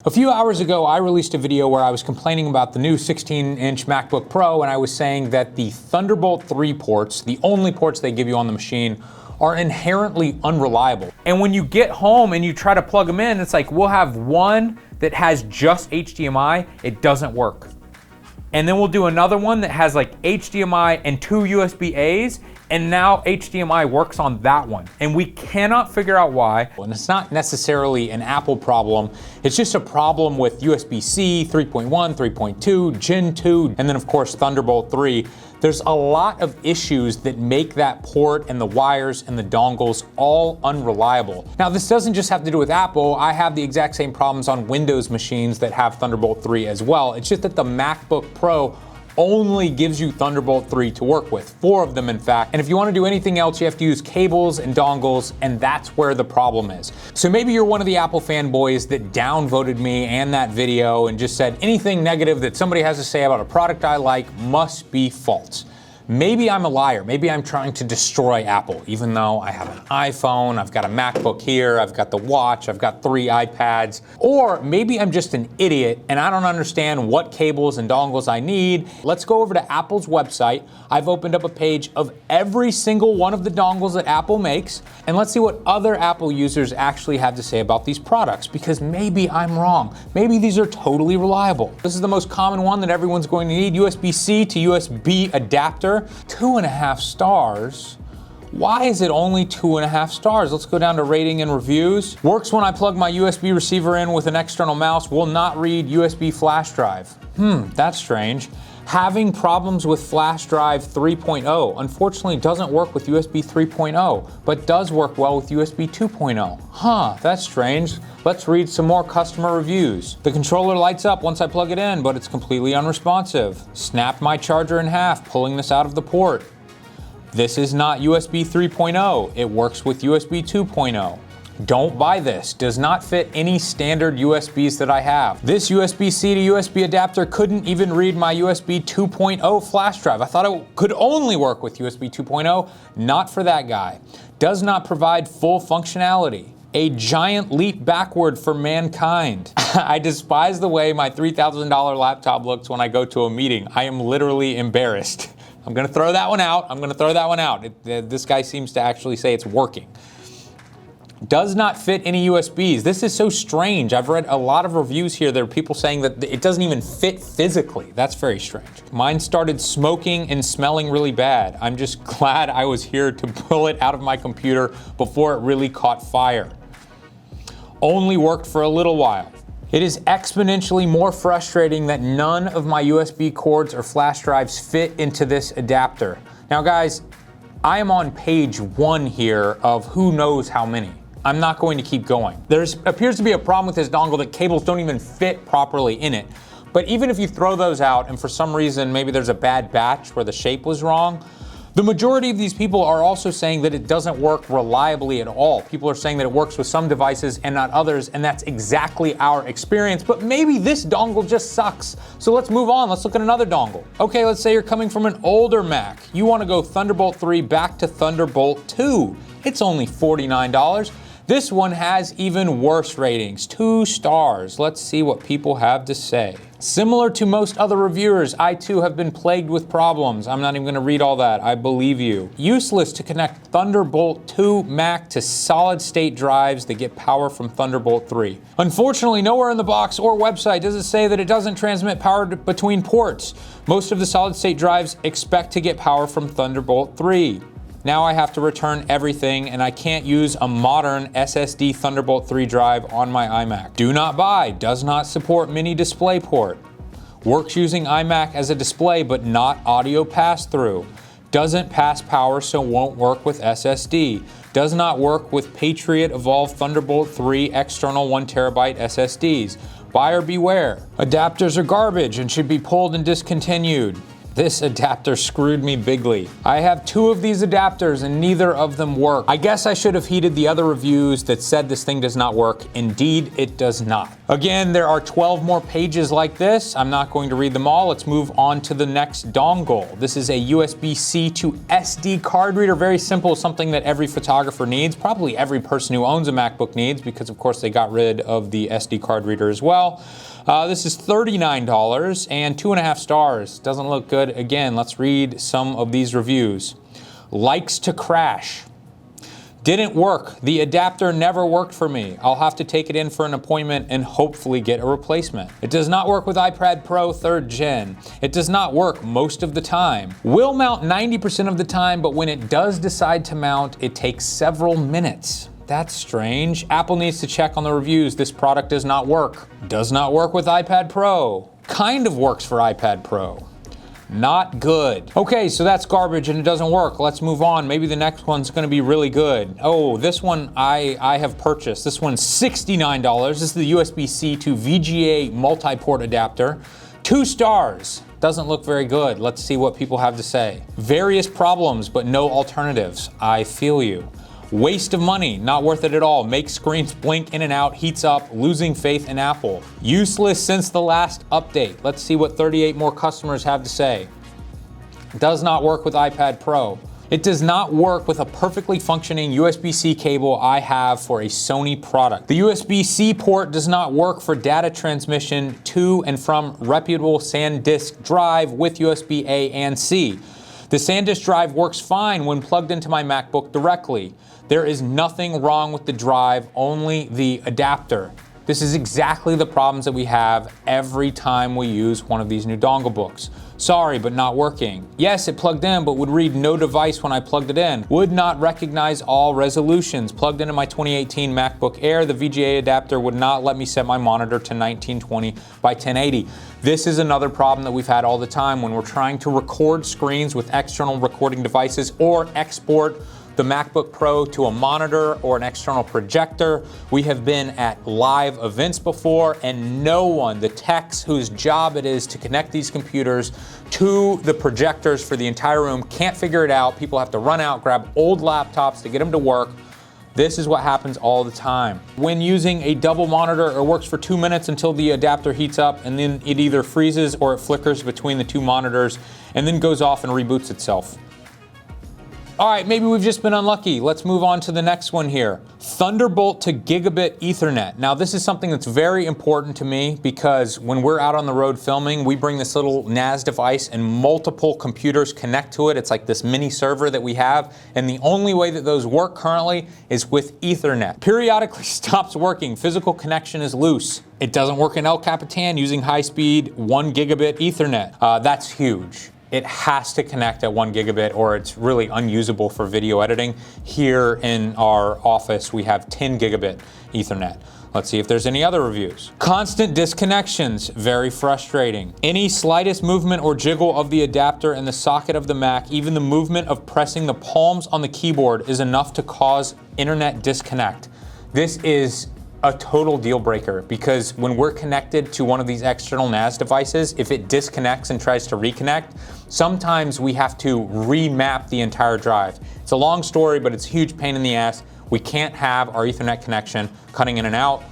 A few hours ago, I released a video where I was complaining about the new 16-inch MacBook Pro, and I was saying that the Thunderbolt 3 ports, the only ports they give you on the machine, are inherently unreliable. And when you get home and you try to plug them in, it's like, we'll have one that has just HDMI, it doesn't work. And then we'll do another one that has like HDMI and 2 USB-As, and now HDMI works on that one. And we cannot figure out why. And it's not necessarily an Apple problem, it's just a problem with USB-C 3.1, 3.2, Gen 2, and then of course Thunderbolt 3. There's a lot of issues that make that port and the wires and the dongles all unreliable. Now, this doesn't just have to do with Apple. I have the exact same problems on Windows machines that have Thunderbolt 3 as well. It's just that the MacBook Pro only gives you Thunderbolt 3 to work with, 4 of them in fact. And if you want to do anything else, you have to use cables and dongles, and that's where the problem is. So maybe you're one of the Apple fanboys that downvoted me and that video and just said anything negative that somebody has to say about a product I like must be false. Maybe I'm a liar. Maybe I'm trying to destroy Apple, even though I have an iPhone, I've got a MacBook here, I've got the watch, I've got 3 iPads. Or maybe I'm just an idiot and I don't understand what cables and dongles I need. Let's go over to Apple's website. I've opened up a page of every single one of the dongles that Apple makes, and let's see what other Apple users actually have to say about these products, because maybe I'm wrong. Maybe these are totally reliable. This is the most common one that everyone's going to need, USB-C to USB adapter. 2.5 stars. Why is it only 2.5 stars? Let's go down to rating and reviews. Works when I plug my USB receiver in with an external mouse. Will not read USB flash drive. That's strange. Having problems with flash drive 3.0. Unfortunately, doesn't work with USB 3.0, but does work well with USB 2.0. That's strange. Let's read some more customer reviews. The controller lights up once I plug it in, but it's completely unresponsive. Snapped my charger in half, pulling this out of the port. This is not USB 3.0. It works with USB 2.0. Don't buy this. Does not fit any standard USBs that I have. This USB-C to USB adapter couldn't even read my USB 2.0 flash drive. I thought it could only work with USB 2.0. Not for that guy. Does not provide full functionality. A giant leap backward for mankind. I despise the way my $3,000 laptop looks when I go to a meeting. I am literally embarrassed. I'm gonna throw that one out. This guy seems to actually say it's working. Does not fit any USBs. This is so strange. I've read a lot of reviews here. There are people saying that it doesn't even fit physically. That's very strange. Mine started smoking and smelling really bad. I'm just glad I was here to pull it out of my computer before it really caught fire. Only worked for a little while. It is exponentially more frustrating that none of my USB cords or flash drives fit into this adapter. Now guys, I am on page 1 here of who knows how many. I'm not going to keep going. There appears to be a problem with this dongle that cables don't even fit properly in it. But even if you throw those out and for some reason maybe there's a bad batch where the shape was wrong, the majority of these people are also saying that it doesn't work reliably at all. People are saying that it works with some devices and not others, and that's exactly our experience. But maybe this dongle just sucks. So let's move on. Let's look at another dongle. Okay, let's say you're coming from an older Mac. You want to go Thunderbolt 3 back to Thunderbolt 2. It's only $49. This one has even worse ratings, 2 stars. Let's see what people have to say. Similar to most other reviewers, I too have been plagued with problems. I'm not even gonna read all that, I believe you. Useless to connect Thunderbolt 2 Mac to solid state drives that get power from Thunderbolt 3. Unfortunately, nowhere in the box or website does it say that it doesn't transmit power between ports. Most of the solid state drives expect to get power from Thunderbolt 3. Now I have to return everything, and I can't use a modern SSD Thunderbolt 3 drive on my iMac. Do not buy, does not support mini DisplayPort. Works using iMac as a display but not audio pass-through. Doesn't pass power so won't work with SSD. Does not work with Patriot Evolve Thunderbolt 3 external 1TB SSDs. Buyer beware. Adapters are garbage and should be pulled and discontinued. This adapter screwed me bigly. I have 2 of these adapters and neither of them work. I guess I should have heeded the other reviews that said this thing does not work. Indeed, it does not. Again, there are 12 more pages like this. I'm not going to read them all. Let's move on to the next dongle. This is a USB-C to SD card reader. Very simple, something that every photographer needs. Probably every person who owns a MacBook needs, because of course they got rid of the SD card reader as well. This is $39 and 2.5 stars. Doesn't look good. Again, let's read some of these reviews. Likes to crash. Didn't work. The adapter never worked for me. I'll have to take it in for an appointment and hopefully get a replacement. It does not work with iPad Pro 3rd Gen. It does not work most of the time. Will mount 90% of the time, but when it does decide to mount, it takes several minutes. That's strange. Apple needs to check on the reviews. This product does not work. Does not work with iPad Pro. Kind of works for iPad Pro. Not good. Okay, so that's garbage and it doesn't work. Let's move on. Maybe the next one's gonna be really good. Oh, this one I have purchased. This one's $69. This is the USB-C to VGA multi-port adapter. 2 stars. Doesn't look very good. Let's see what people have to say. Various problems, but no alternatives. I feel you. Waste of money, not worth it at all. Makes screens blink in and out, heats up, losing faith in Apple. Useless since the last update. Let's see what 38 more customers have to say. Does not work with iPad Pro. It does not work with a perfectly functioning USB-C cable I have for a Sony product. The USB-C port does not work for data transmission to and from reputable SanDisk drive with USB-A and C. The SanDisk drive works fine when plugged into my MacBook directly. There is nothing wrong with the drive, only the adapter. This is exactly the problems that we have every time we use one of these new dongle books. Sorry, but not working. Yes, it plugged in, but would read no device when I plugged it in. Would not recognize all resolutions. Plugged into my 2018 MacBook Air, the VGA adapter would not let me set my monitor to 1920 by 1080. This is another problem that we've had all the time when we're trying to record screens with external recording devices or export the MacBook Pro to a monitor or an external projector. We have been at live events before and no one, the techs whose job it is to connect these computers to the projectors for the entire room, can't figure it out. People have to run out, grab old laptops to get them to work. This is what happens all the time. When using a double monitor, it works for 2 minutes until the adapter heats up and then it either freezes or it flickers between the 2 monitors and then goes off and reboots itself. All right, maybe we've just been unlucky. Let's move on to the next one here. Thunderbolt to Gigabit Ethernet. Now, this is something that's very important to me because when we're out on the road filming, we bring this little NAS device and multiple computers connect to it. It's like this mini server that we have, and the only way that those work currently is with Ethernet. Periodically stops working. Physical connection is loose. It doesn't work in El Capitan using high-speed 1 gigabit Ethernet. That's huge. It has to connect at 1 gigabit or it's really unusable for video editing. Here in our office, we have 10 gigabit Ethernet. Let's see if there's any other reviews. Constant disconnections, very frustrating. Any slightest movement or jiggle of the adapter in the socket of the Mac, even the movement of pressing the palms on the keyboard is enough to cause internet disconnect. This is a total deal breaker because when we're connected to one of these external NAS devices, if it disconnects and tries to reconnect, sometimes we have to remap the entire drive. It's a long story, but it's a huge pain in the ass. We can't have our Ethernet connection cutting in and out.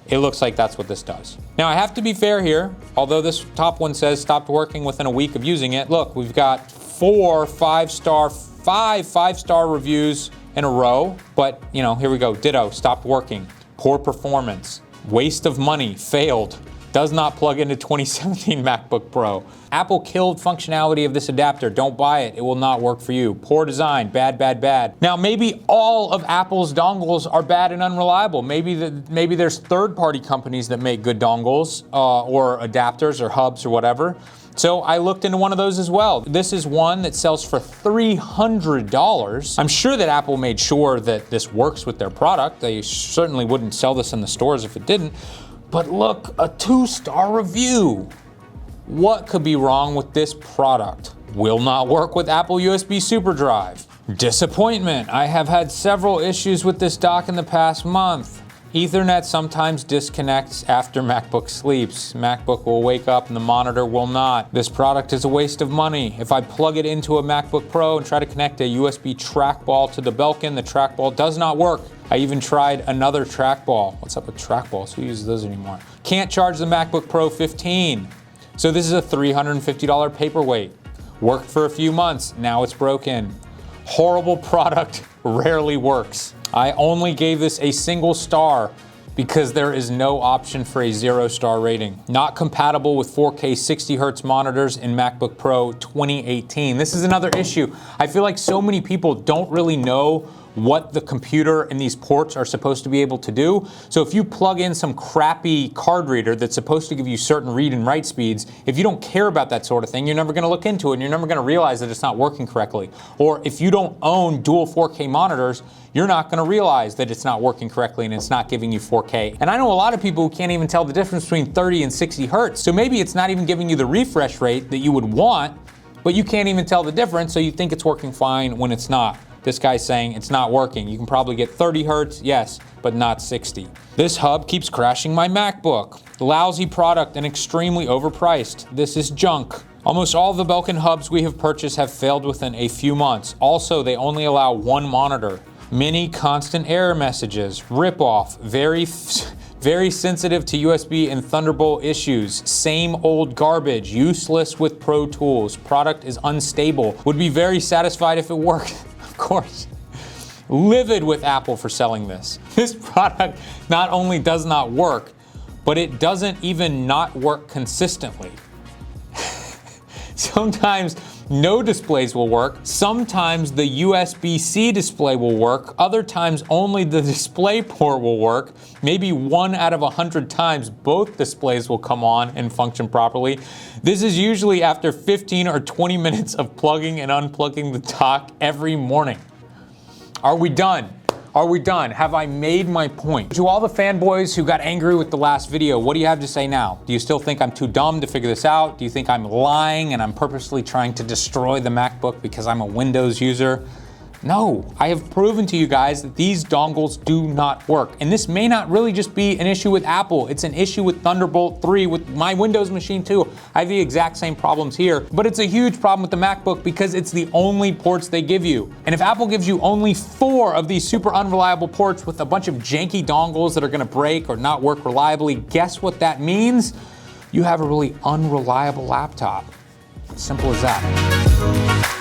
It looks like that's what this does. Now I have to be fair here, although this top one says stopped working within a week of using it. Look, we've got 4 5-star reviews in a row, but you know, here we go, ditto, stopped working. Poor performance, waste of money, failed, does not plug into 2017 MacBook Pro. Apple killed functionality of this adapter, don't buy it, it will not work for you. Poor design, bad, bad, bad. Now maybe all of Apple's dongles are bad and unreliable. Maybe there's third-party companies that make good dongles or adapters or hubs or whatever. So I looked into one of those as well. This is one that sells for $300. I'm sure that Apple made sure that this works with their product. They certainly wouldn't sell this in the stores if it didn't. But look, a 2-star review. What could be wrong with this product? Will not work with Apple USB SuperDrive. Disappointment. I have had several issues with this dock in the past month. Ethernet sometimes disconnects after MacBook sleeps. MacBook will wake up and the monitor will not. This product is a waste of money. If I plug it into a MacBook Pro and try to connect a USB trackball to the Belkin, the trackball does not work. I even tried another trackball. What's up with trackballs? Who uses those anymore? Can't charge the MacBook Pro 15. So this is a $350 paperweight. Worked for a few months, now it's broken. Horrible product, rarely works. I only gave this a single star because there is no option for a 0-star rating. Not compatible with 4K 60Hz monitors in MacBook Pro 2018. This is another issue. I feel like so many people don't really know what the computer and these ports are supposed to be able to do. So if you plug in some crappy card reader that's supposed to give you certain read and write speeds, if you don't care about that sort of thing, you're never gonna look into it and you're never gonna realize that it's not working correctly. Or if you don't own dual 4K monitors, you're not gonna realize that it's not working correctly and it's not giving you 4K. And I know a lot of people who can't even tell the difference between 30 and 60 Hertz. So maybe it's not even giving you the refresh rate that you would want, but you can't even tell the difference, so you think it's working fine when it's not. This guy's saying it's not working. You can probably get 30 Hertz, yes, but not 60. This hub keeps crashing my MacBook. Lousy product and extremely overpriced. This is junk. Almost all the Belkin hubs we have purchased have failed within a few months. Also, they only allow one monitor. Many constant error messages. Rip-off. Very sensitive to USB and Thunderbolt issues. Same old garbage. Useless with Pro Tools. Product is unstable. Would be very satisfied if it worked. Of course. Livid with Apple for selling this. This product not only does not work, but it doesn't even not work consistently. Sometimes no displays will work. Sometimes the USB-C display will work. Other times only the display port will work. Maybe 1 out of 100 times both displays will come on and function properly. This is usually after 15 or 20 minutes of plugging and unplugging the dock every morning. Are we done? Are we done? Have I made my point? To all the fanboys who got angry with the last video, what do you have to say now? Do you still think I'm too dumb to figure this out? Do you think I'm lying and I'm purposely trying to destroy the MacBook because I'm a Windows user? No, I have proven to you guys that these dongles do not work. And this may not really just be an issue with Apple. It's an issue with Thunderbolt 3, with my Windows machine too. I have the exact same problems here, but it's a huge problem with the MacBook because it's the only ports they give you. And if Apple gives you only 4 of these super unreliable ports with a bunch of janky dongles that are gonna break or not work reliably, guess what that means? You have a really unreliable laptop. Simple as that.